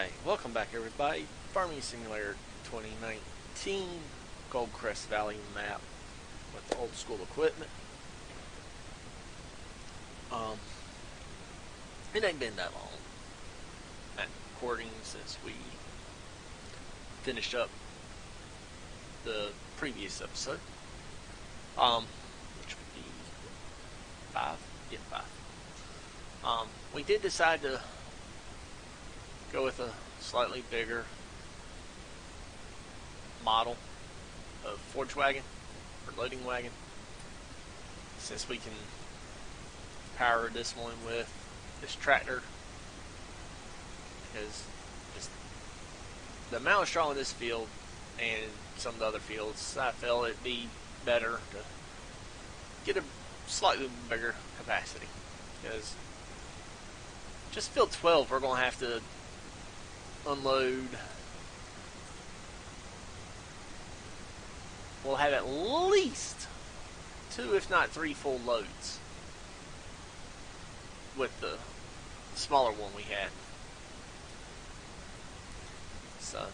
Alright, welcome back everybody. Farming Simulator 2019 Goldcrest Valley map with old school equipment. It ain't been that long at recording since we finished up the previous episode. Which would be 5? Yeah, 5. We did decide to go with a slightly bigger model of forge wagon or loading wagon, since we can power this one with this tractor, because just the amount of straw in this field and some of the other fields, I felt it'd be better to get a slightly bigger capacity, because just field 12 we're going to have to unload. We'll have at least 2 if not 3 full loads with the smaller one we had. So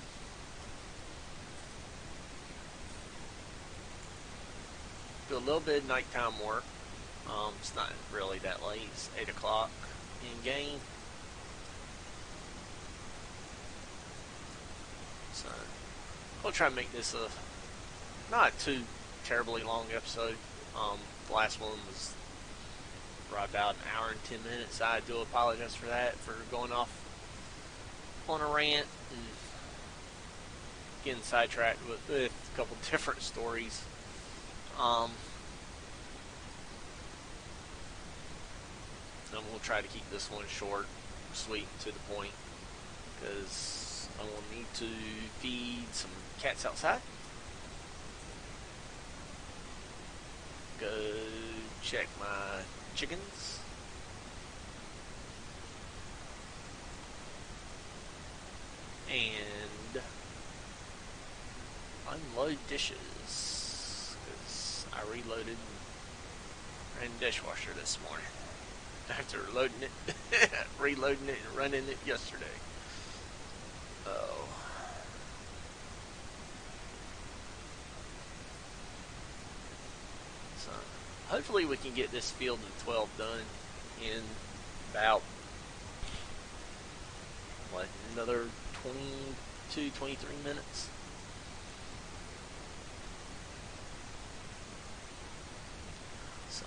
do a little bit of nighttime work. It's not really that late. It's 8 o'clock in game. So we'll try to make this a not too terribly long episode. The last one was right about an hour and 10 minutes. I do apologize for that, for going off on a rant and getting sidetracked with a couple different stories. And we'll try to keep this one short, sweet, to the point, because I will need to feed some cats outside. Go check my chickens. And unload dishes, because I reloaded and ran the dishwasher this morning after loading it, reloading it and running it yesterday. Oh. So hopefully we can get this field of 12 done in about, what, another 22, 23 minutes. So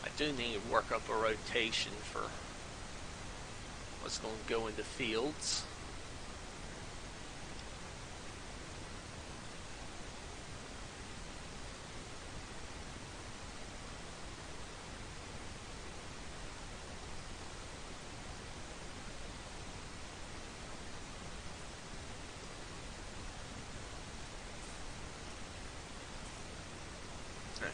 I do need to work up a rotation for what's going to go into fields. Okay.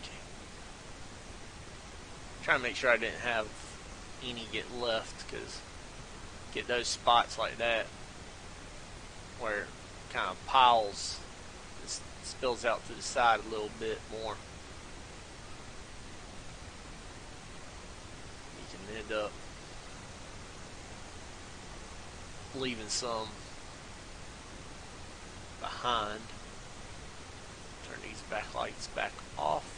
Trying to make sure I didn't have any get left, because get those spots like that where it kind of piles, it spills out to the side a little bit more. You can end up leaving some behind. Turn these backlights back off.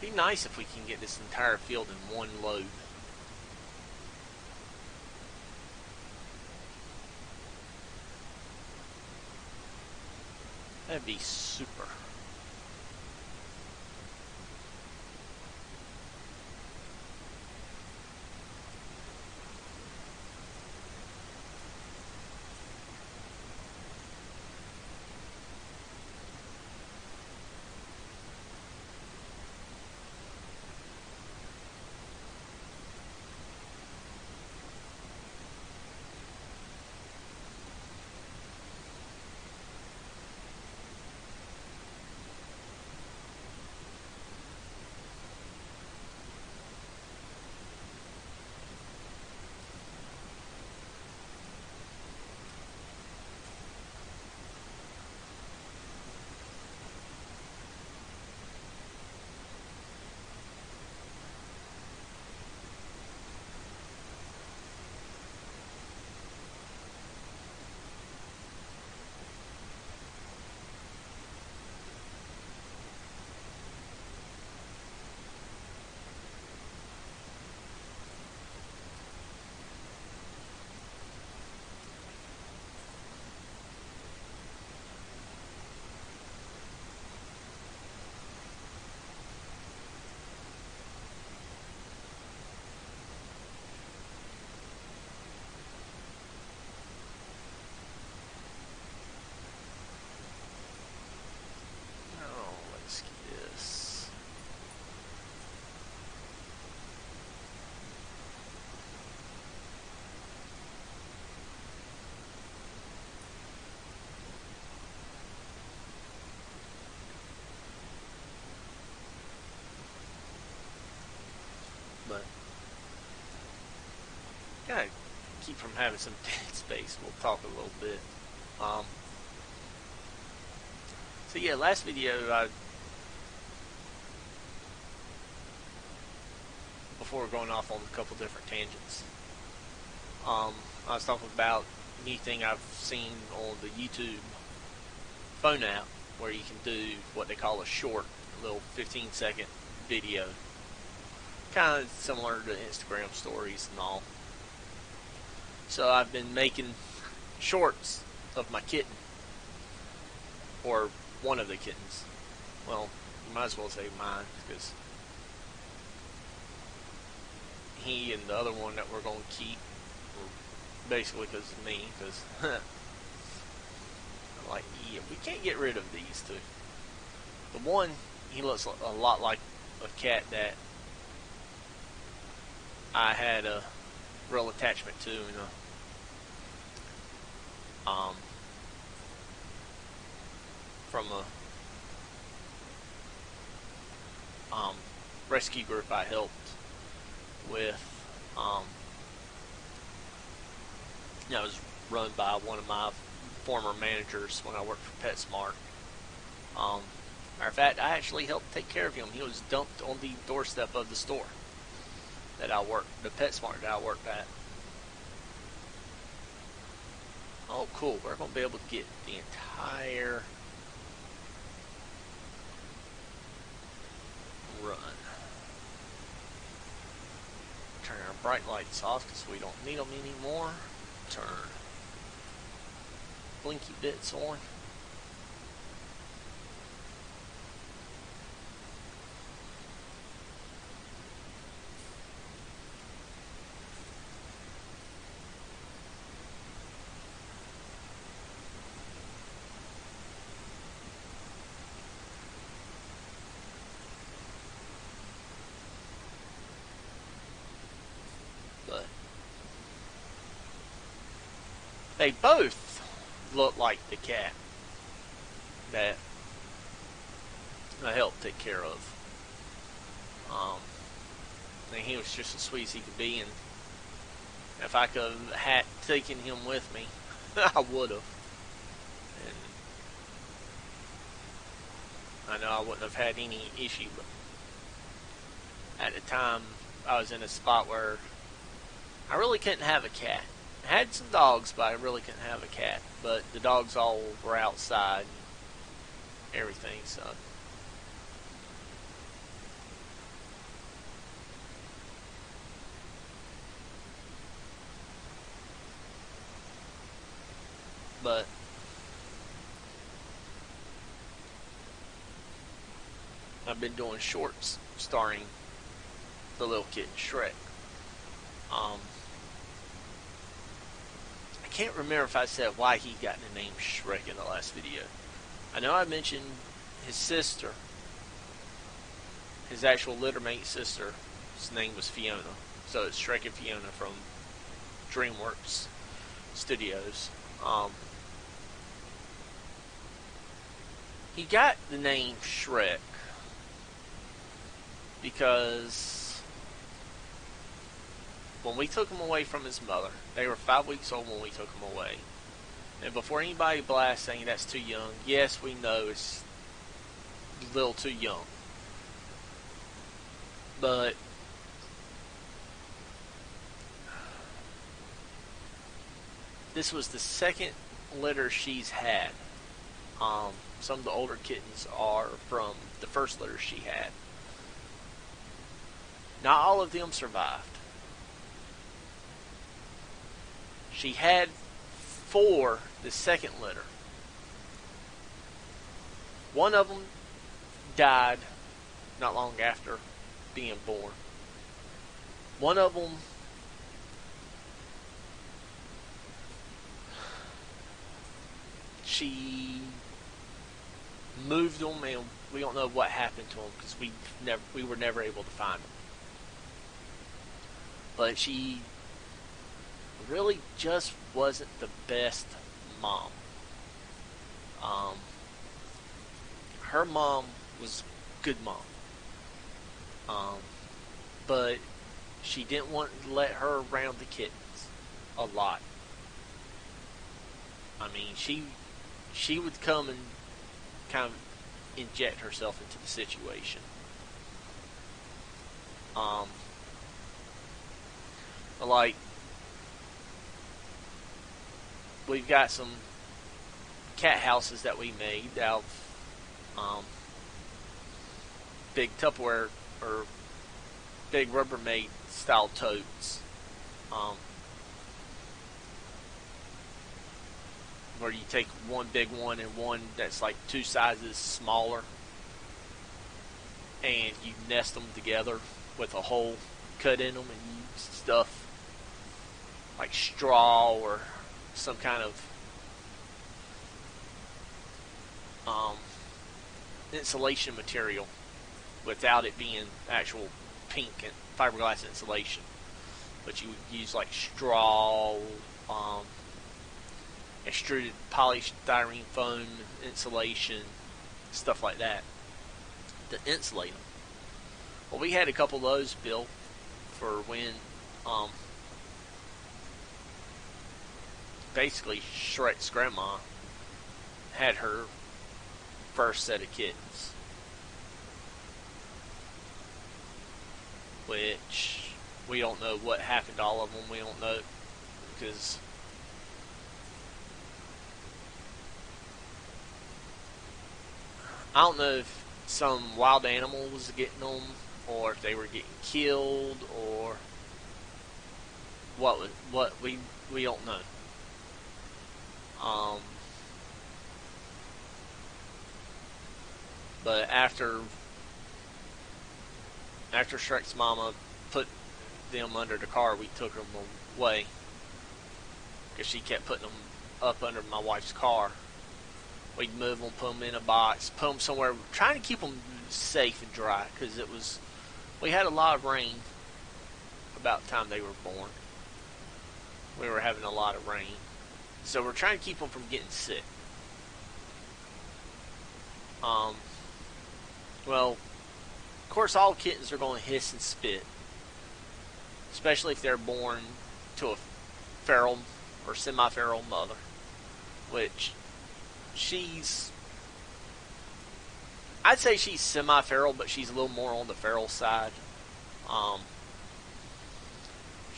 Be nice if we can get this entire field in one load. That'd be super. keep from having some dead space, we'll talk a little bit. So yeah, last video, before going off on a couple different tangents, I was talking about a new thing I've seen on the YouTube phone app where you can do what they call a short, a little 15-second video. Kind of similar to Instagram stories and all. So I've been making shorts of my kitten, or one of the kittens. Well, you might as well say mine, because he and the other one that we're going to keep were basically because of me, because like, yeah, we can't get rid of these two. The one, he looks a lot like a cat that I had a real attachment to, and from a rescue group I helped with. That was run by one of my former managers when I worked for PetSmart. Matter of fact, I actually helped take care of him. He was dumped on the doorstep of the store that I worked, the PetSmart that I worked at. Oh, cool. We're going to be able to get the entire run. Turn our bright lights off because we don't need them anymore. Turn blinky bits on. But they both look like the cat that I helped take care of. And he was just as sweet as he could be, and if I could have had taken him with me, I would have. And I know I wouldn't have had any issue, but at the time I was in a spot where I really couldn't have a cat. I had some dogs, but I really couldn't have a cat. But the dogs all were outside and everything, so. But I've been doing shorts starring the little kitten Shrek. I can't remember if I said why he got the name Shrek in the last video. I know I mentioned his sister, his actual littermate sister. His name was Fiona, so it's Shrek and Fiona from DreamWorks Studios. He got the name Shrek because when we took him away from his mother, they were 5 weeks old when we took him away. And before anybody blasts saying that's too young, yes, we know it's a little too young. But this was the second litter she's had. Some of the older kittens are from the first litter she had. Not all of them survived. She had 4 the second litter. One of them died not long after being born. One of them she moved them, and we don't know what happened to them because we were never able to find them. But she really just wasn't the best mom. Her mom was a good mom. But she didn't want to let her around the kittens. a lot. I mean, she would come and kind of inject herself into the situation. Um, like we've got some cat houses that we made out of big Tupperware or big Rubbermaid style totes. Um, where you take one big one and one that's like two sizes smaller, and you nest them together with a hole cut in them, and you stuff like straw or some kind of um, insulation material without it being actual pink and fiberglass insulation. But you would use like straw, extruded polystyrene foam insulation, stuff like that to insulate them. Well, we had a couple of those built for when basically Shrek's grandma had her first set of kittens, which we don't know what happened to all of them. We don't know because I don't know if some wild animal was getting them, or if they were getting killed, or what we don't know. Um, but after Shrek's mama put them under the car, we took them away because she kept putting them up under my wife's car. We'd move them, put them in a box, put them somewhere, trying to keep them safe and dry because we had a lot of rain about the time they were born. We were having a lot of rain, so we're trying to keep them from getting sick. Well, of course, all kittens are going to hiss and spit, especially if they're born to a feral or semi-feral mother, which I'd say she's semi-feral, but she's a little more on the feral side. Um,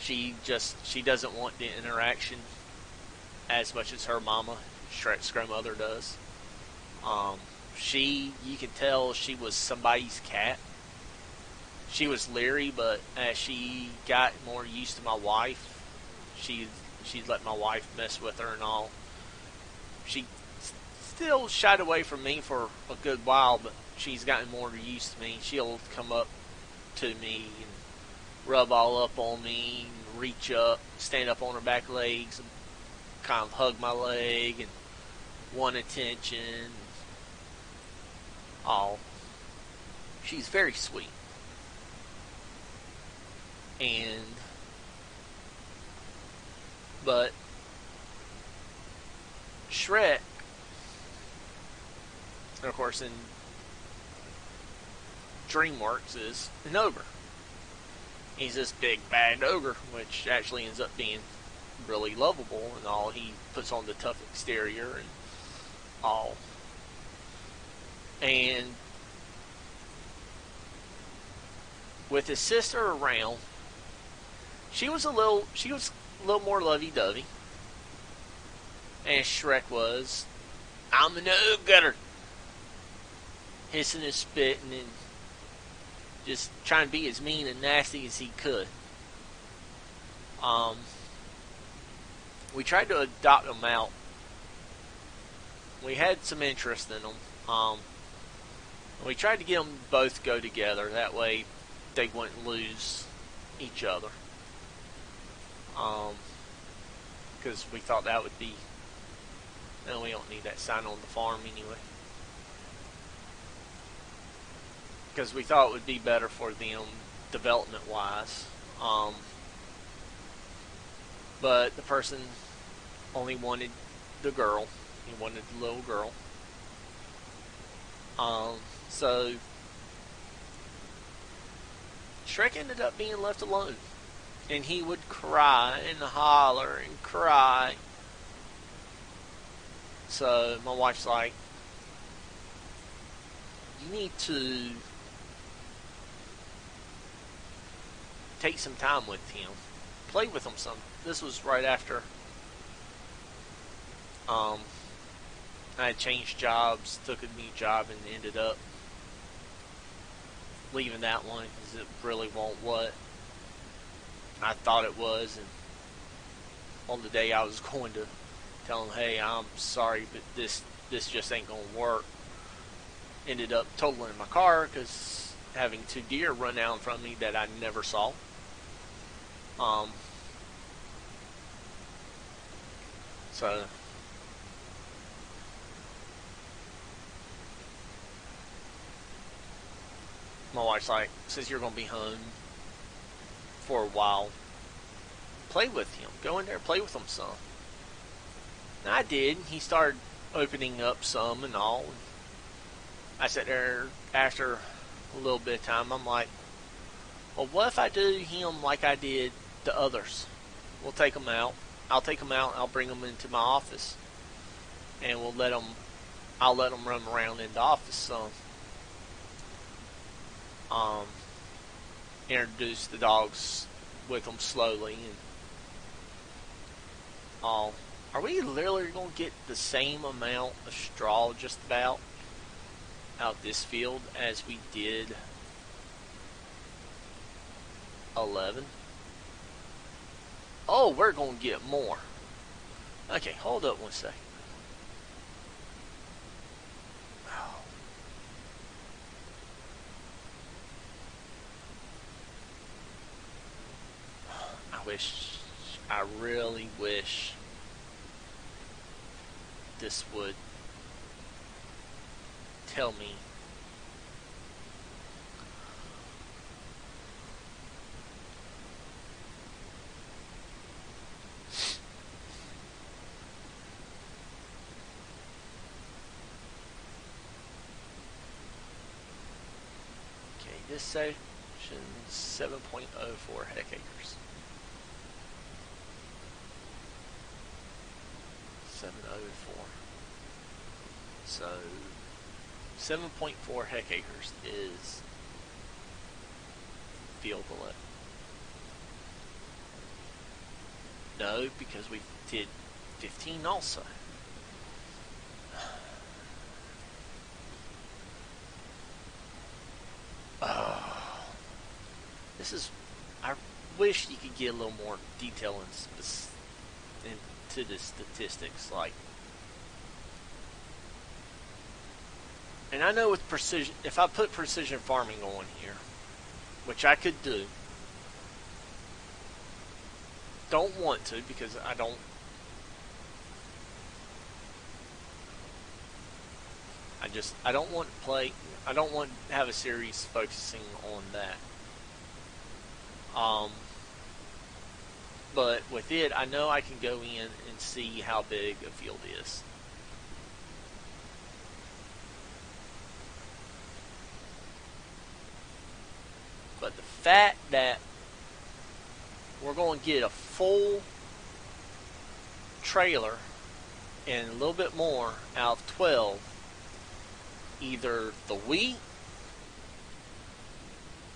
she doesn't want the interaction as much as her mama, Shrek's grandmother, does. You can tell she was somebody's cat. She was leery, but as she got more used to my wife, she'd let my wife mess with her and all. She still shied away from me for a good while, but she's gotten more used to me. She'll come up to me and rub all up on me, and reach up, stand up on her back legs, and kind of hug my leg and want attention. All. She's very sweet. But Shrek, of course, in DreamWorks, is an ogre. He's this big bad ogre, which actually ends up being really lovable and all. He puts on the tough exterior and all. And with his sister around, she was a little more lovey-dovey. And Shrek was, I'm an ogre, hissing and spitting and just trying to be as mean and nasty as he could. We tried to adopt them out. We had some interest in them. We tried to get them both go together. That way they wouldn't lose each other. Because we thought that would be... No, we don't need that sign on the farm anyway. Because we thought it would be better for them development-wise. But the person only wanted the girl. He wanted the little girl. So Shrek ended up being left alone. And he would cry and holler and cry. So my wife's like, you need to take some time with him. Play with him some. This was right after I had changed jobs, took a new job, and ended up leaving that one because it really wasn't what I thought it was. And on the day I was going to tell him, hey, I'm sorry, but this just ain't going to work, ended up totaling my car because having two deer run out in front of me that I never saw. So my wife's like, since you're going to be home for a while, play with him. Go in there, play with him some. And I did. He started opening up some and all. I sat there after a little bit of time. I'm like, well, what if I do him like I did the others? We'll take them out. I'll take them out and I'll bring them into my office. And I'll let them run around in the office some. Introduce the dogs with them slowly. And all. Are we literally going to get the same amount of straw just about out this field as we did 11? Oh, we're going to get more. Okay, hold up one second. I really wish this would tell me okay, this section 7.04 hectares. 704. So 7.4 hectares is field 11. No, because we did 15 also. Oh, this is. I wish you could get a little more detail into the statistics, like. And I know with precision, if I put precision farming on here, which I could do, don't want to because I don't want to play. I don't want to have a series focusing on that. But with it, I know I can go in and see how big a field is. But the fact that we're going to get a full trailer and a little bit more out of 12, either the wheat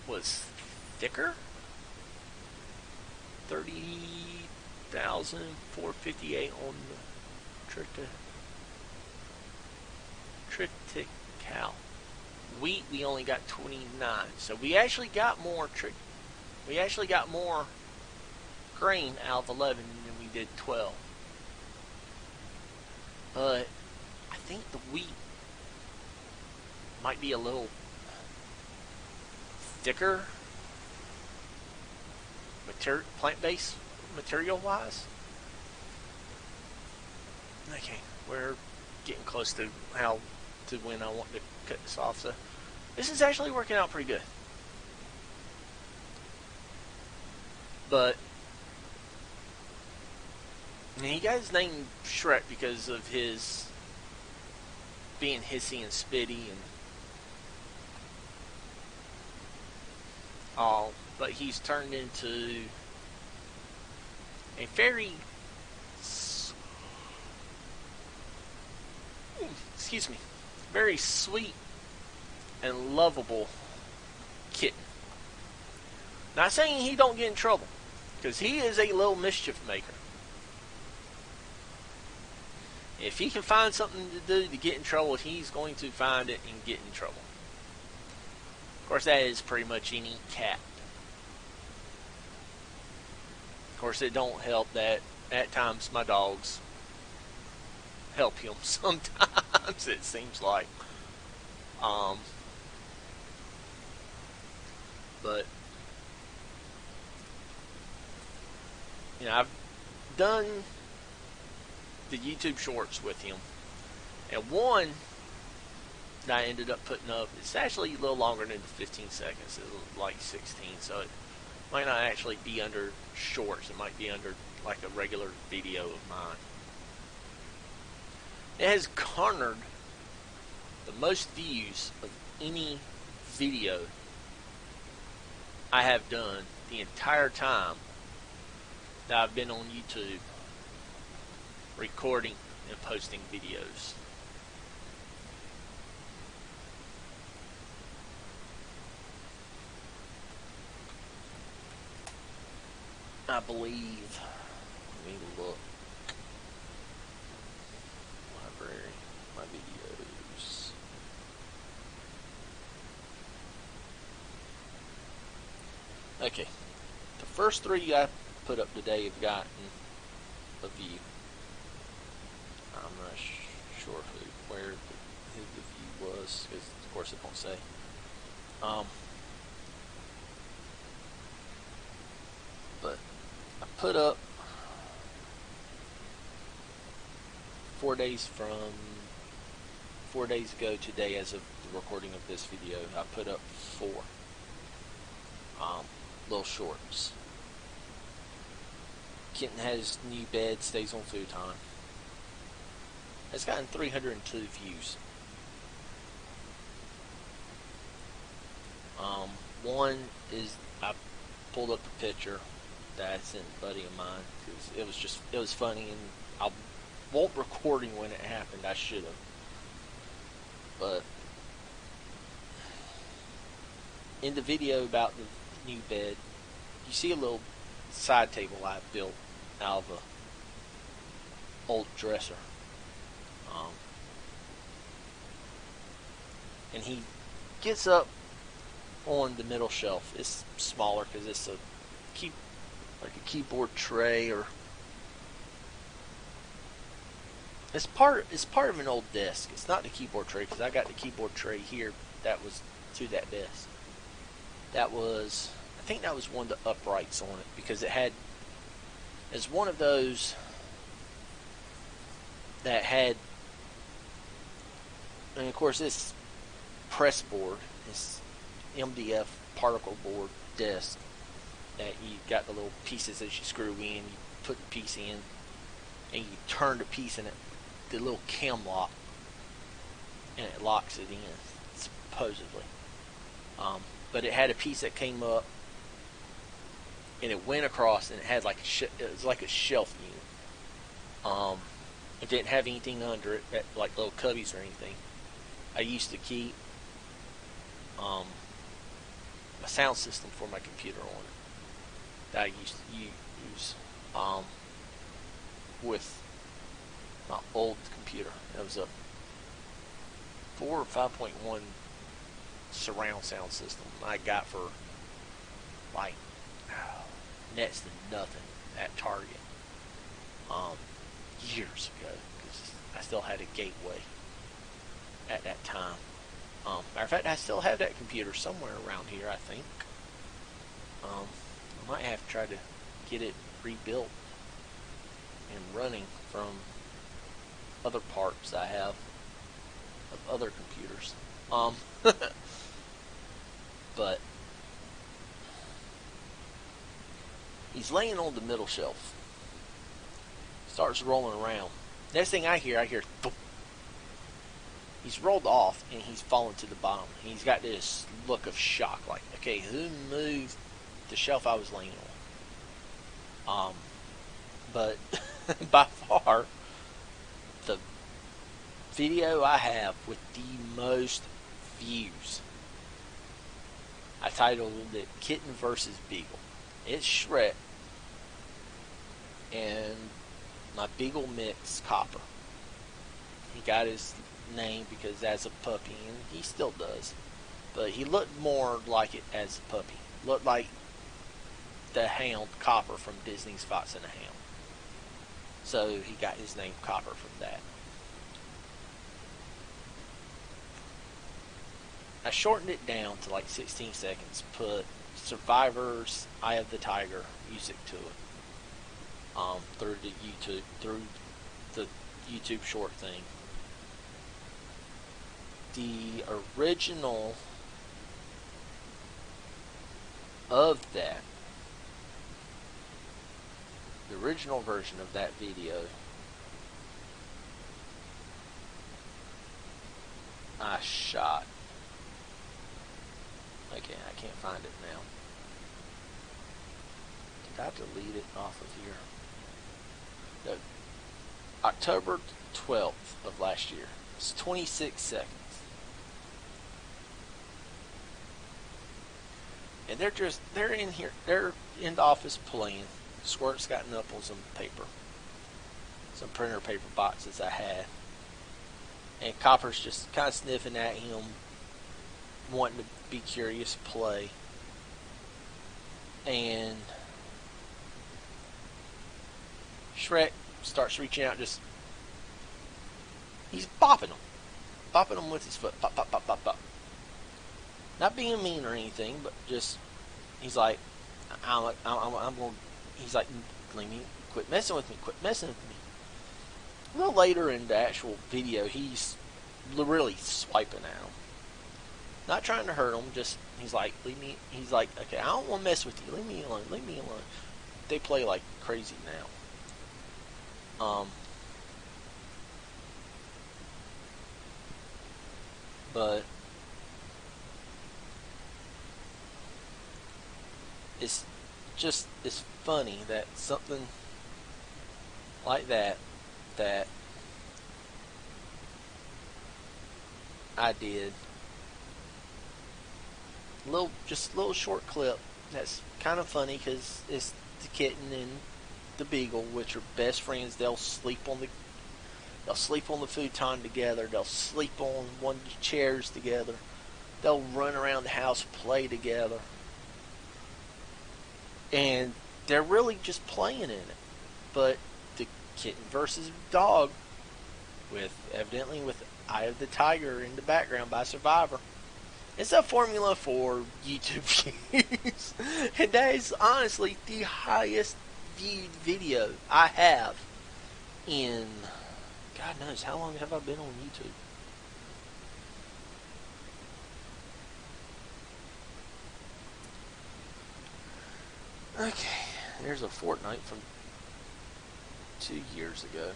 was thicker, 30,458 on the triticale. Wheat we only got 29, so we actually got more grain out of 11 than we did 12. But I think the wheat might be a little thicker plant-based material-wise. Okay, we're getting close to when I want to cut this off, so this is actually working out pretty good. But he got his name Shrek because of his being hissy and spitty and all, but he's turned into a very, excuse me, very sweet and lovable kitten. Not saying he don't get in trouble, because he is a little mischief maker. If he can find something to do to get in trouble, he's going to find it and get in trouble. Of course, that is pretty much any cat. Of course, it don't help that at times my dogs help him sometimes, it seems like. But, you know, I've done the YouTube shorts with him. And one that I ended up putting up, it's actually a little longer than the 15 seconds. It's like 16, so it might not actually be under shorts. It might be under like a regular video of mine. It has garnered the most views of any video I have done the entire time that I've been on YouTube recording and posting videos. I believe, let me look, library, my videos. Okay, the first three I put up today have gotten a view. I'm not sure where the view was, because of course it won't say. But I put up 4 days ago today, as of the recording of this video, I put up 4 little shorts. Kitten has new bed, stays on futon. It's gotten 302 views. One is I pulled up a picture that I sent a buddy of mine because it was funny, and I won't recording when it happened. I should have, but in the video about the new bed, you see a little side table I built out of a old dresser, and he gets up on the middle shelf. It's smaller because it's like a keyboard tray, or it's part of an old desk. It's not the keyboard tray, because I got the keyboard tray here that was to that desk. I think that was one of the uprights on it, because it's one of those that had, and of course this press board, this MDF particle board desk, that you got the little pieces that you screw in, you put the piece in, and you turn the piece in it, the little cam lock, and it locks it in, supposedly. But it had a piece that came up, and it went across, and it had like it was like a shelf unit. It didn't have anything under it, like little cubbies or anything. I used to keep a sound system for my computer on it that I used to use with my old computer. It was a 4 or 5.1 surround sound system I got for like next to nothing at Target years ago, because I still had a Gateway at that time. Matter of fact, I still have that computer somewhere around here, I think. I might have to try to get it rebuilt and running from other parts I have of other computers. But he's laying on the middle shelf. Starts rolling around. Next thing I hear thump. He's rolled off and he's fallen to the bottom. He's got this look of shock, like, okay, who moved the shelf I was laying on? but by far the video I have with the most views, I titled it Kitten versus Beagle. It's Shrek and my Beagle mix Copper. He got his name because as a puppy, and he still does, but he looked more like it as a puppy. Looked like the hound Copper from Disney's Fox and the Hound. So he got his name Copper from that. I shortened it down to like 16 seconds, put Survivor's Eye of the Tiger music to it. Through the YouTube short thing. The original of that, the original version of that video, I shot. Okay, I can't find it now. Did I delete it off of here? No. October 12th of last year. It's 26 seconds. And they're in here, they're in the office playing. Squirt's got Knuckles and paper. Some printer paper boxes I had. And Copper's just kind of sniffing at him, wanting to be curious, play. And Shrek starts reaching out, just he's bopping him with his foot, pop, pop, pop, pop, pop. Not being mean or anything, but just he's like, I'm going. He's like, leave me, quit messing with me, quit messing with me. A little later in the actual video, he's really swiping at him, not trying to hurt him. Just he's like, leave me. He's like, okay, I don't want to mess with you. Leave me alone. Leave me alone. They play like crazy now. But it's funny that something like that I did, just a little short clip that's kind of funny because it's the kitten and the beagle, which are best friends. They'll sleep on the futon together. They'll sleep on one of the chairs together. They'll run around the house, play together. And they're really just playing in it. But the kitten versus dog, evidently with Eye of the Tiger in the background by Survivor, it's a formula for YouTube views. And that is honestly the highest viewed video I have in, God knows, how long have I been on YouTube? Okay, there's a Fortnite from 2 years ago.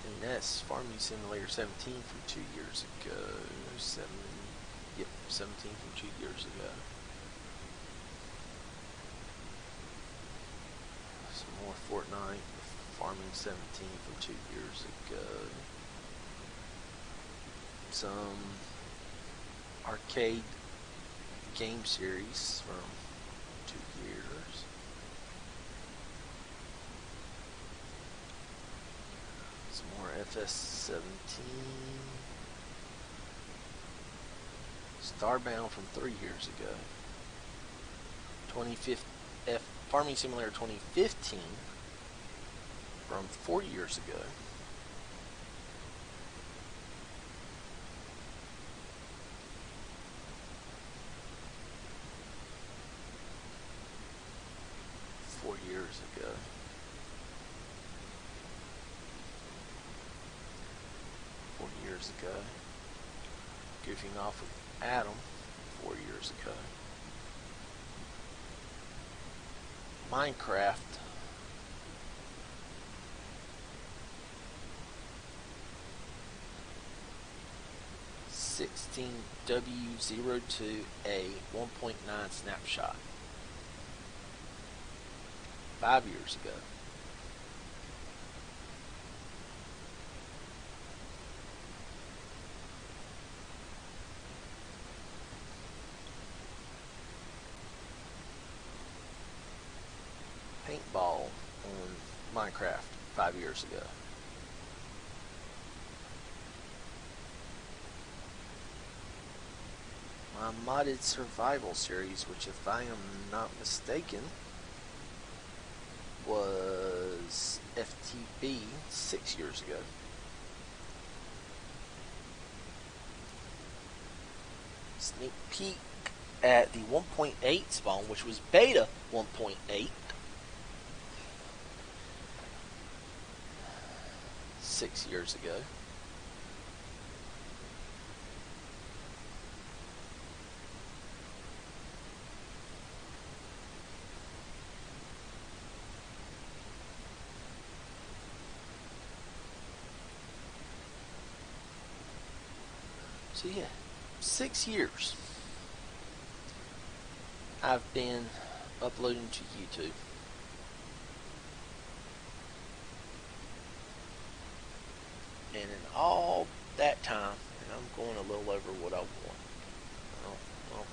And that's Farming Simulator 17 from 2 years ago. 17 from 2 years ago. Some more Fortnite, Farming 17 from 2 years ago. Some arcade game series from 2 years. Some more FS19. Starbound from 3 years ago. 2015 Farming Simulator 2015 from 4 years ago. Ago, goofing off with Adam 4 years ago. Minecraft Ep.16W02A 1.9 snapshot. 5 years ago. Paintball on Minecraft 5 years ago. My modded survival series, which if I am not mistaken was FTB 6 years ago. Sneak peek at the 1.8 spawn, which was beta 1.8 6 years ago. So yeah, 6 years I've been uploading to YouTube. And in all that time, and I'm going a little over what I want. Well,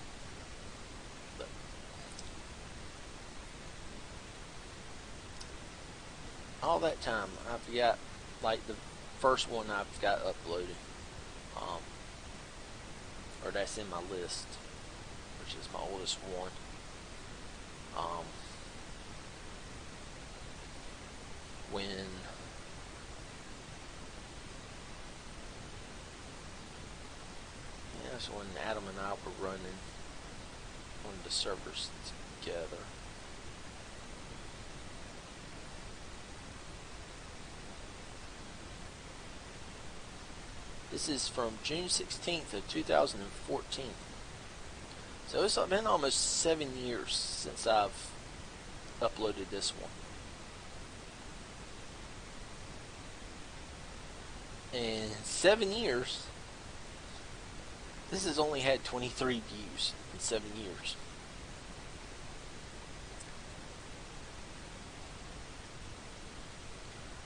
but all that time, I've got, like, the first one I've got uploaded, or that's in my list, which is my oldest one. When that's when Adam and I were running on the servers together. This is from June 16th of 2014. So it's been almost 7 years since I've uploaded this one. And 7 years, this has only had 23 views in 7 years.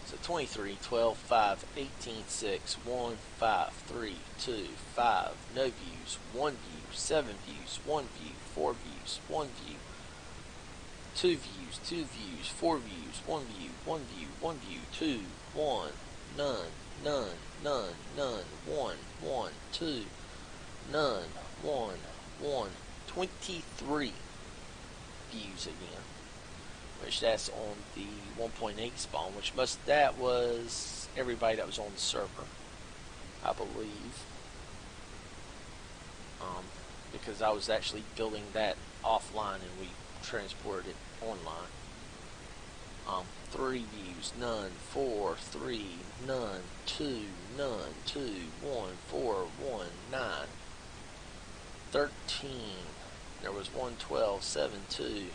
So 23, 12, 5, 18, 6, 1, 5, 3, 2, 5, no views, 1 view, 7 views, 1 view, 4 views, 1 view, 2 views, 2 views, 4 views, 1 view, 1 view, 1 view, 2, 1, none, none, none, none, 1, 1, 2, none, 1, 1, 23 views again. Which that's on the 1.8 spawn, which that was everybody that was on the server, I believe. Because I was actually building that offline and we transported it online. 3 views, none, 4, 3, none, 2, none, 2, 1, 4, 1, 9, 13, there was 1, 12, 7, 2,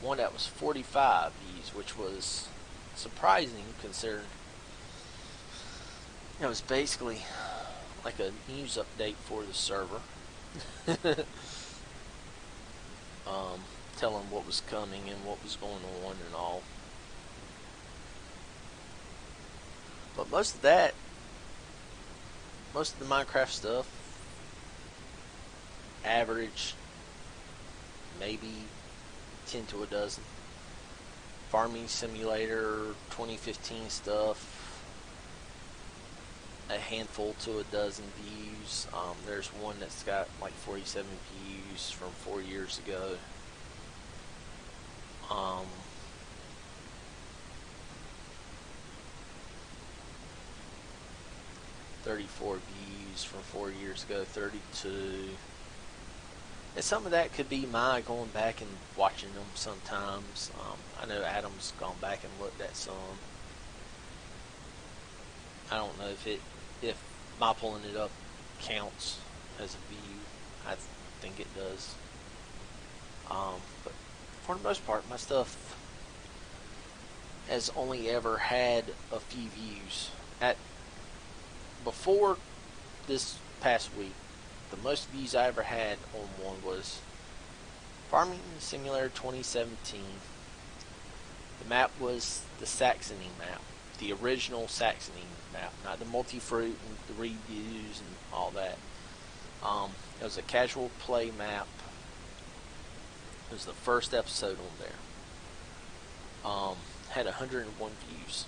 one that was 45 views, which was surprising considering it was basically like a news update for the server. Telling what was coming and what was going on and all. But most of the Minecraft stuff, average maybe 10 to a dozen. Farming Simulator 2015 stuff, a handful to a dozen views. There's one that's got like 47 views from 4 years ago. 34 views from 4 years ago, 32. And some of that could be my going back and watching them sometimes. I know Adam's gone back and looked at some. I don't know if my pulling it up counts as a view. I think it does. But for the most part, my stuff has only ever had a few views. Before this past week, the most views I ever had on one was Farming Simulator 2017. The map was the Saxony map, the original Saxony map, not the multi-fruit and the reviews and all that. It was a casual play map. It was the first episode on there. Had 101 views.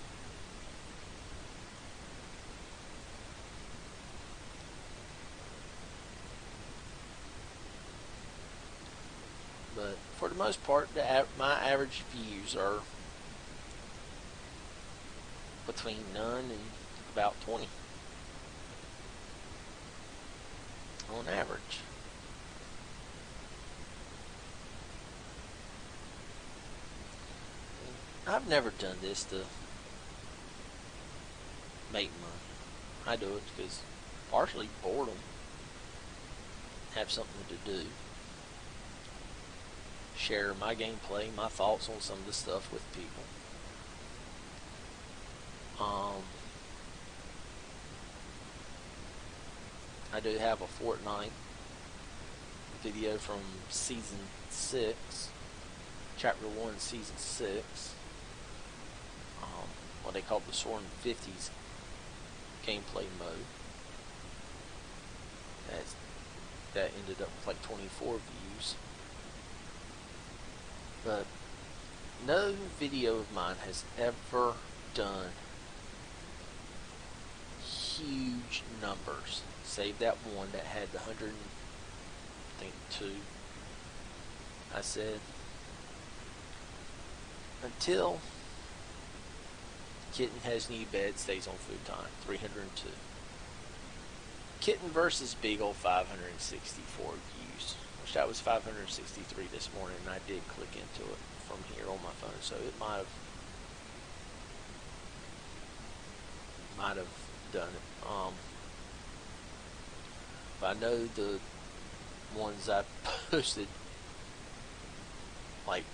But for the most part, my average views are between none and about 20 on average. I've never done this to make money. I do it because partially boredom, have something to do, share my gameplay, my thoughts on some of the stuff with people. I do have a Fortnite video from Season 6, Chapter 1, Season 6, what they call the Soaring 50s gameplay mode. That ended up with like 24 views. But no video of mine has ever done huge numbers, save that one that had the 102. I said, until Kitten has new bed, stays on food time, 302. Kitten versus Beagle, 564 views. Which that was 563 this morning, and I did click into it from here on my phone, so it might have done it. But I know the ones I posted like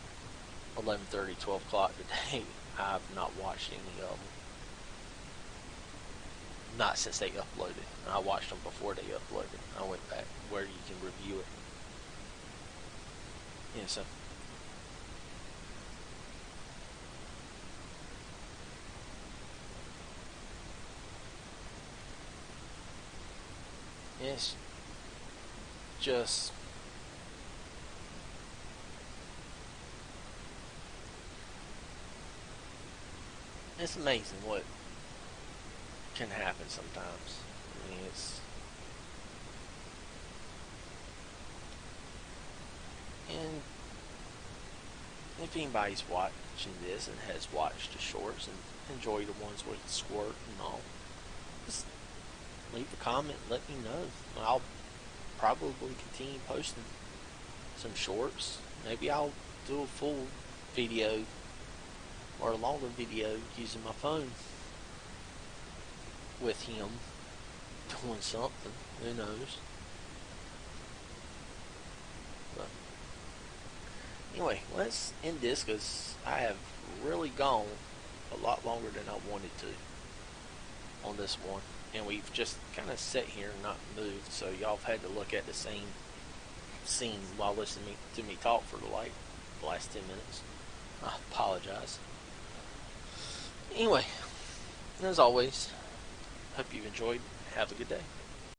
11:30, 12 o'clock today, I've not watched any of them. Not since they uploaded. I watched them before they uploaded. I went back where you can review it. Yeah, so it's just it's amazing what can happen sometimes. I mean, and if anybody's watching this and has watched the shorts and enjoyed the ones with the squirt and all, just leave a comment, let me know. I'll probably continue posting some shorts. Maybe I'll do a full video or a longer video using my phone with him doing something. Who knows? But anyway, let's end this because I have really gone a lot longer than I wanted to on this one. And we've just kind of sat here and not moved, so y'all have had to look at the same scene while listening to me talk for the last 10 minutes. I apologize. Anyway, as always, hope you've enjoyed. Have a good day.